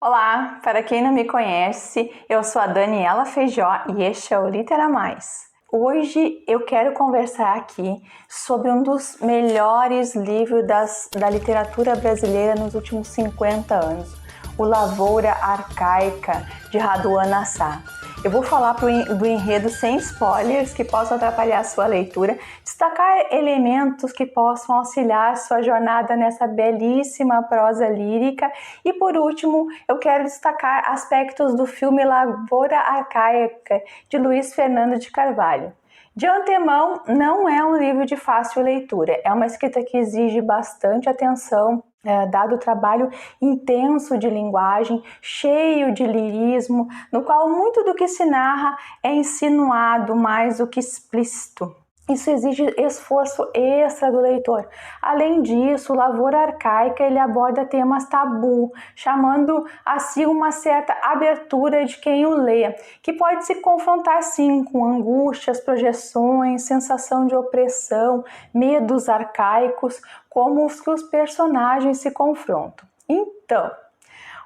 Olá, para quem não me conhece, eu sou a Daniela Feijó e este é o Litera Mais. Hoje eu quero conversar aqui sobre um dos melhores livros da literatura brasileira nos últimos 50 anos, O Lavoura Arcaica, de Raduan Nassar. Eu vou falar do enredo sem spoilers que possam atrapalhar a sua leitura, destacar elementos que possam auxiliar a sua jornada nessa belíssima prosa lírica e, por último, eu quero destacar aspectos do filme Lavoura Arcaica, de Luiz Fernando de Carvalho. De antemão, não é um livro de fácil leitura, é uma escrita que exige bastante atenção, dado o trabalho intenso de linguagem, cheio de lirismo, no qual muito do que se narra é insinuado mais do que explícito. Isso exige esforço extra do leitor. Além disso, Lavoura Arcaica ele aborda temas tabu, chamando a si uma certa abertura de quem o lê, que pode se confrontar sim com angústias, projeções, sensação de opressão, medos arcaicos, como os que os personagens se confrontam. Então,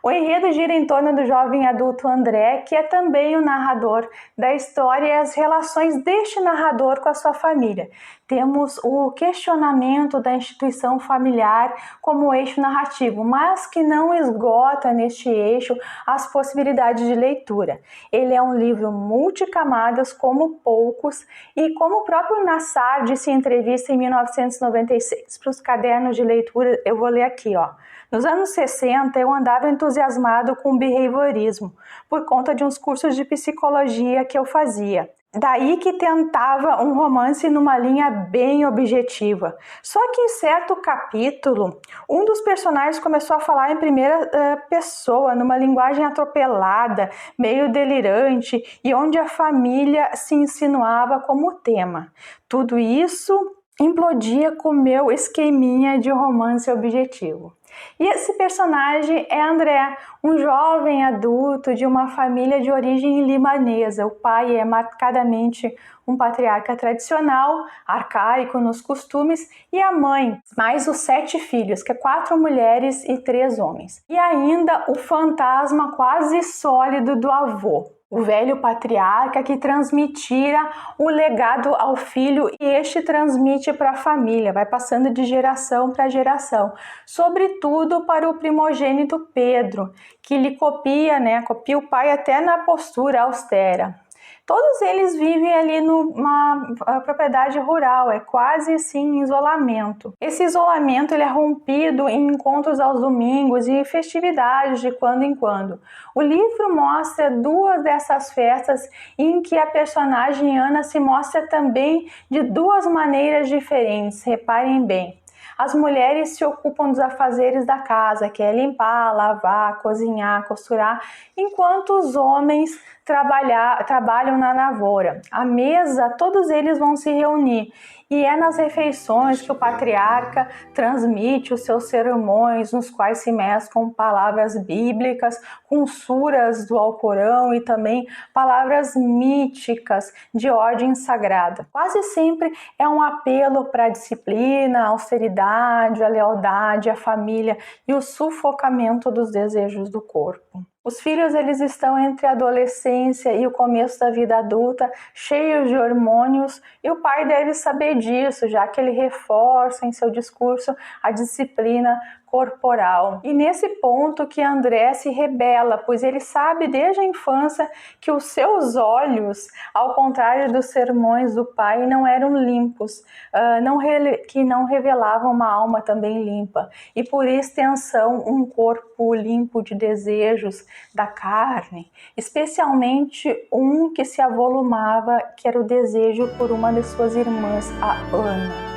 o enredo gira em torno do jovem adulto André, que é também o narrador da história e as relações deste narrador com a sua família. Temos o questionamento da instituição familiar como eixo narrativo, mas que não esgota neste eixo as possibilidades de leitura. Ele é um livro multicamadas como poucos e como o próprio Nassar disse em entrevista em 1996 para os cadernos de leitura, eu vou ler aqui, ó. Nos anos 60, eu andava entusiasmado com o behaviorismo, por conta de uns cursos de psicologia que eu fazia. Daí que tentava um romance numa linha bem objetiva. Só que em certo capítulo, um dos personagens começou a falar em primeira pessoa, numa linguagem atropelada, meio delirante, e onde a família se insinuava como tema. Tudo isso implodia com o meu esqueminha de romance objetivo. E esse personagem é André, um jovem adulto de uma família de origem libanesa. O pai é marcadamente um patriarca tradicional, arcaico nos costumes, e a mãe, mais os 7 filhos, que é 4 mulheres e 3 homens. E ainda o fantasma quase sólido do avô, o velho patriarca que transmitira o legado ao filho e este transmite para a família, vai passando de geração para geração, sobretudo para o primogênito Pedro, que lhe copia o pai até na postura austera. Todos eles vivem ali numa propriedade rural, é quase assim em isolamento. Esse isolamento ele é rompido em encontros aos domingos e festividades de quando em quando. O livro mostra 2 dessas festas em que a personagem Ana se mostra também de 2 maneiras diferentes, reparem bem. As mulheres se ocupam dos afazeres da casa, que é limpar, lavar, cozinhar, costurar, enquanto os homens trabalham na lavoura. À mesa, todos eles vão se reunir. E é nas refeições que o patriarca transmite os seus sermões, nos quais se mesclam palavras bíblicas com suras do Alcorão e também palavras míticas de ordem sagrada. Quase sempre é um apelo para a disciplina, a austeridade, a lealdade, a família e o sufocamento dos desejos do corpo. Os filhos eles estão entre a adolescência e o começo da vida adulta, cheios de hormônios, e o pai deve saber disso, já que ele reforça em seu discurso a disciplina corporal. E nesse ponto que André se rebela, pois ele sabe desde a infância que os seus olhos, ao contrário dos sermões do pai, não eram limpos, que não revelavam uma alma também limpa. E por extensão, um corpo limpo de desejos da carne, especialmente um que se avolumava, que era o desejo por uma de suas irmãs, a Ana.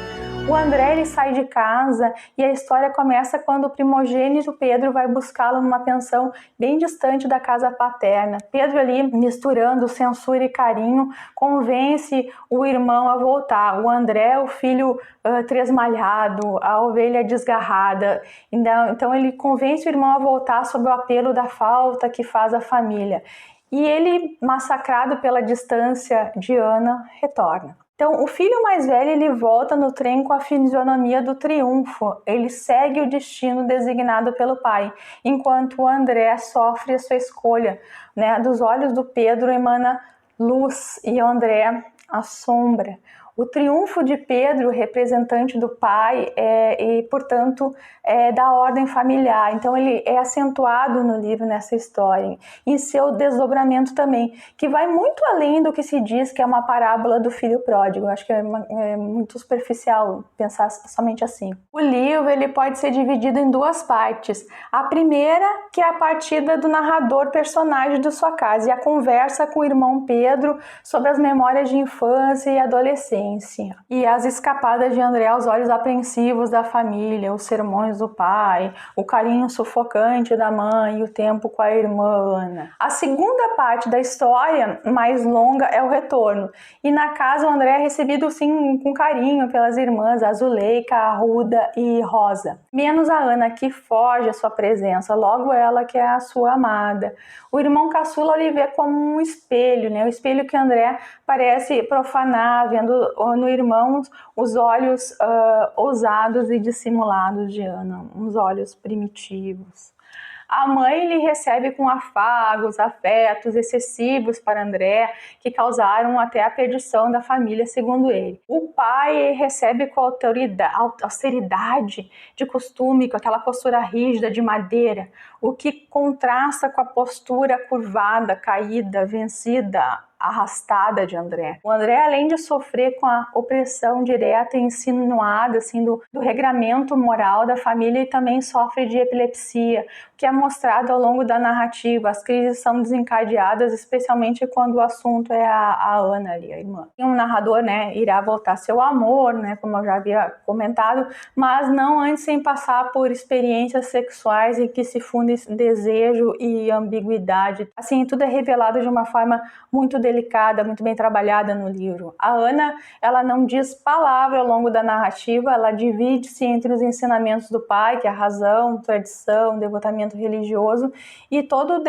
O André ele sai de casa e a história começa quando o primogênito Pedro vai buscá-lo numa pensão bem distante da casa paterna. Pedro ali, misturando censura e carinho, convence o irmão a voltar. O André, o filho tresmalhado, a ovelha desgarrada. Então ele convence o irmão a voltar sob o apelo da falta que faz a família. E ele, massacrado pela distância de Ana, retorna. Então, o filho mais velho, ele volta no trem com a fisionomia do triunfo. Ele segue o destino designado pelo pai, enquanto o André sofre a sua escolha, né? Dos olhos do Pedro emana luz e o André a sombra. O triunfo de Pedro, representante do pai, e, portanto, da ordem familiar. Então, ele é acentuado no livro, nessa história, em seu desdobramento também, que vai muito além do que se diz que é uma parábola do filho pródigo. Eu acho que é muito superficial pensar somente assim. O livro, ele pode ser dividido em duas partes. A primeira, que é a partida do narrador personagem de sua casa, e a conversa com o irmão Pedro sobre as memórias de infância e adolescência. E as escapadas de André aos olhos apreensivos da família, os sermões do pai, o carinho sufocante da mãe e o tempo com a irmã Ana. A segunda parte da história, mais longa, é o retorno. E na casa o André é recebido sim com carinho pelas irmãs, a Zuleika, a Ruda e Rosa. Menos a Ana, que foge à sua presença, logo ela que é a sua amada. O irmão caçula ele vê como um espelho, né? O espelho que André parece profanar, vendo no irmão os olhos ousados e dissimulados de Ana, uns olhos primitivos. A mãe lhe recebe com afagos, afetos excessivos para André, que causaram até a perdição da família, segundo ele. O pai recebe com austeridade de costume, com aquela postura rígida de madeira, o que contrasta com a postura curvada, caída, vencida, arrastada de André. O André, além de sofrer com a opressão direta e insinuada assim, do regramento moral da família, ele também sofre de epilepsia, que é mostrado ao longo da narrativa. As crises são desencadeadas, especialmente quando o assunto é a Ana ali, a irmã. E um narrador, né, irá voltar seu amor, né, como eu já havia comentado, mas não antes sem passar por experiências sexuais em que se fundem desejo e ambiguidade. Assim, tudo é revelado de uma forma muito delicada, muito bem trabalhada no livro. A Ana, ela não diz palavra ao longo da narrativa, ela divide-se entre os ensinamentos do pai, que é a razão, tradição, devotamento religioso, e todo o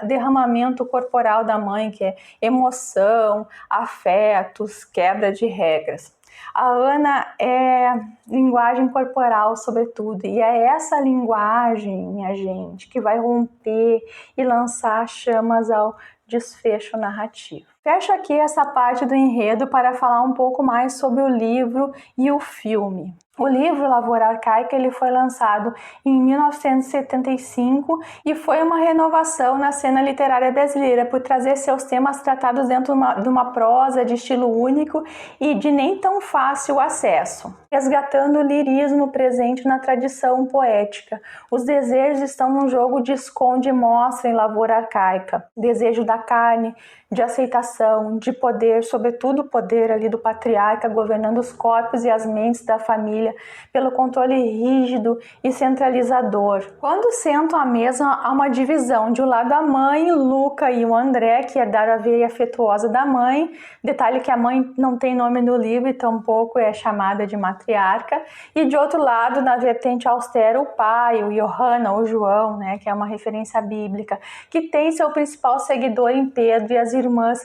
derramamento corporal da mãe, que é emoção, afetos, quebra de regras. A Ana é linguagem corporal, sobretudo, e é essa linguagem, minha gente, que vai romper e lançar chamas ao desfecho narrativo. Fecho aqui essa parte do enredo para falar um pouco mais sobre o livro e o filme. O livro Lavoura Arcaica ele foi lançado em 1975 e foi uma renovação na cena literária brasileira por trazer seus temas tratados dentro de uma prosa de estilo único e de nem tão fácil acesso, resgatando o lirismo presente na tradição poética. Os desejos estão num jogo de esconde e mostra em Lavoura Arcaica. Desejo da carne, de aceitação, de poder, sobretudo o poder ali do patriarca governando os corpos e as mentes da família pelo controle rígido e centralizador. Quando sentam à mesa, há uma divisão. De um lado a mãe, Luca e o André, que herdaram a veia afetuosa da mãe. Detalhe que a mãe não tem nome no livro e tampouco é chamada de matriarca. E de outro lado, na vertente austera, o pai, o Johanna, ou João, né, que é uma referência bíblica, que tem seu principal seguidor em Pedro e as irmãs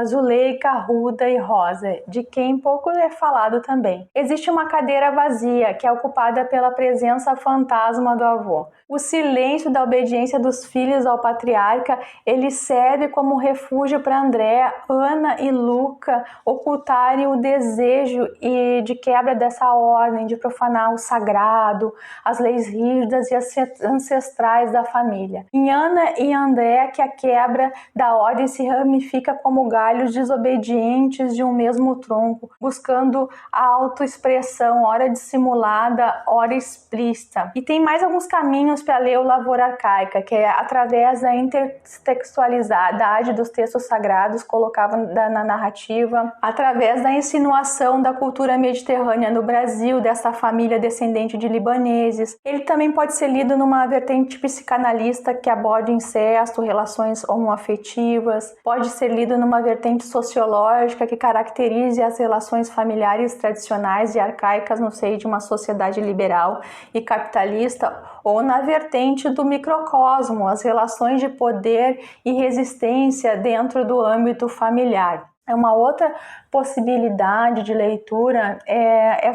Zuleika, Ruda e Rosa, de quem pouco é falado também. Existe uma cadeira vazia, que é ocupada pela presença fantasma do avô. O silêncio da obediência dos filhos ao patriarca, ele serve como refúgio para André, Ana e Luca ocultarem o desejo e de quebra dessa ordem, de profanar o sagrado, as leis rígidas e ancestrais da família. Em Ana e André, que a quebra da ordem se ramifica como galhos desobedientes de um mesmo tronco, buscando a autoexpressão, ora dissimulada, ora explícita. E tem mais alguns caminhos para ler o Lavoura Arcaica, que é através da intertextualidade dos textos sagrados colocados na narrativa, através da insinuação da cultura mediterrânea no Brasil, dessa família descendente de libaneses. Ele também pode ser lido numa vertente psicanalista que aborda incesto, relações homoafetivas, pode ser lido numa vertente sociológica que caracterize as relações familiares tradicionais e arcaicas no seio de uma sociedade liberal e capitalista, ou na vertente do microcosmo, as relações de poder e resistência dentro do âmbito familiar. Uma outra possibilidade de leitura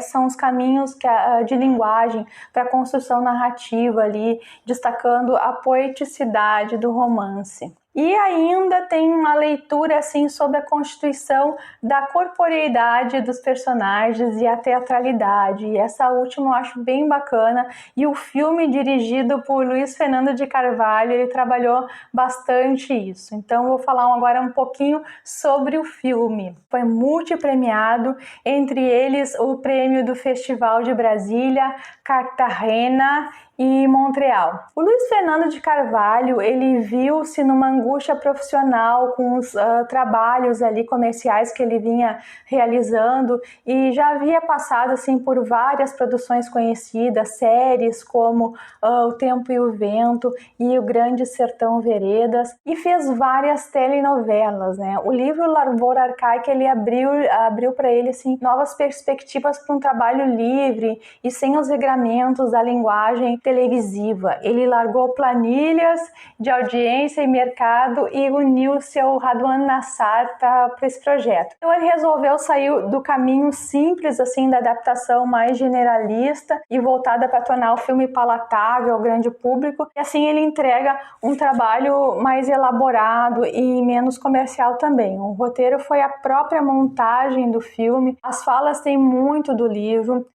são os caminhos de linguagem para a construção narrativa ali, destacando a poeticidade do romance. E ainda tem uma leitura assim sobre a constituição da corporeidade dos personagens e a teatralidade. E essa última eu acho bem bacana. E o filme, dirigido por Luiz Fernando de Carvalho, ele trabalhou bastante isso. Então vou falar agora um pouquinho sobre o filme. Foi multipremiado, entre eles o prêmio do Festival de Brasília, Cartagena e Montreal. O Luiz Fernando de Carvalho, ele viu-se numa angústia profissional com os trabalhos ali comerciais que ele vinha realizando e já havia passado assim por várias produções conhecidas, séries como O Tempo e o Vento e O Grande Sertão Veredas, e fez várias telenovelas, né? O livro Lavoura Arcaica, ele abriu para ele assim novas perspectivas para um trabalho livre e sem os regramentos da linguagem televisiva. Ele largou planilhas de audiência e mercado e uniu-se ao Radwan Nassar para esse projeto. Então ele resolveu sair do caminho simples assim da adaptação mais generalista e voltada para tornar o filme palatável ao grande público, e assim ele entrega um trabalho mais elaborado e menos comercial também. O roteiro foi a própria montagem do filme, as falas têm muito do livro.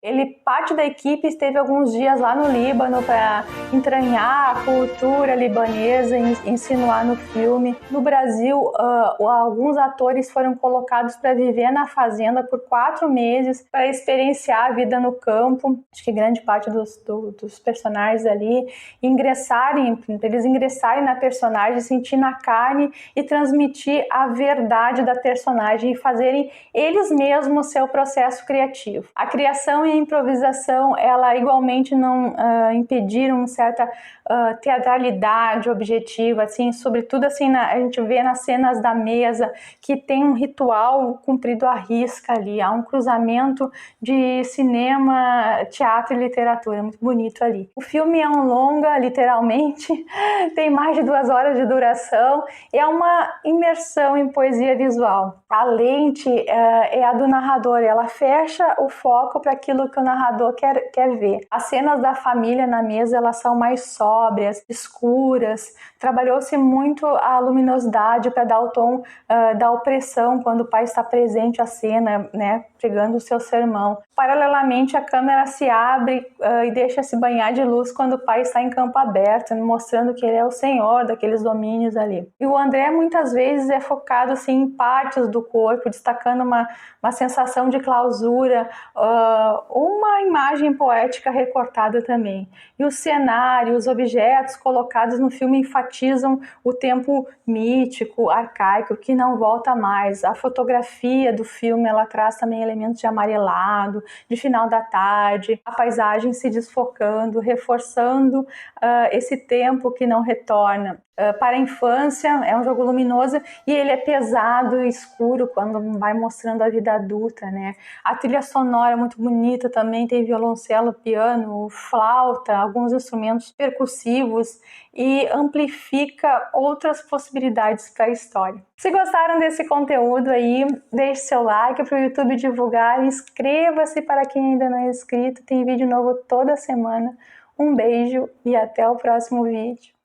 Parte da equipe esteve alguns dias lá no Líbano para entranhar a cultura libanesa e insinuar no filme. No Brasil, alguns atores foram colocados para viver na fazenda por 4 meses para experienciar a vida no campo. Acho que grande parte dos personagens ali eles ingressarem na personagem, sentir na carne e transmitir a verdade da personagem e fazerem eles mesmos seu processo criativo. A criação e a improvisação, ela igualmente não impediram certa teatralidade objetiva, assim, sobretudo assim, a gente vê nas cenas da mesa que tem um ritual cumprido à risca ali, há um cruzamento de cinema, teatro e literatura, muito bonito ali. O filme é um longa, literalmente, tem mais de 2 horas de duração, é uma imersão em poesia visual. A lente é a do narrador, ela fecha o foco para aquilo que o narrador quer ver. As cenas da família na mesa, elas são mais sóbrias, escuras. Trabalhou-se muito a luminosidade para dar o tom da opressão quando o pai está presente à cena, né, pregando o seu sermão. Paralelamente, a câmera se abre e deixa-se banhar de luz quando o pai está em campo aberto, mostrando que ele é o senhor daqueles domínios ali. E o André muitas vezes é focado assim, em partes do corpo, destacando uma sensação de clausura, uma imagem poética recortada também. E o cenário, os objetos colocados no filme enfatizam o tempo mítico, arcaico, que não volta mais. A fotografia do filme, ela traz também elementos de amarelado, de final da tarde, a paisagem se desfocando, reforçando esse tempo que não retorna. Para a infância, é um jogo luminoso e ele é pesado e escuro quando vai mostrando a vida adulta, né? A trilha sonora é muito bonita também, tem violoncelo, piano, flauta, alguns instrumentos percussivos e amplifica outras possibilidades para a história. Se gostaram desse conteúdo aí, deixe seu like para o YouTube divulgar, inscreva-se para quem ainda não é inscrito, tem vídeo novo toda semana. Um beijo e até o próximo vídeo.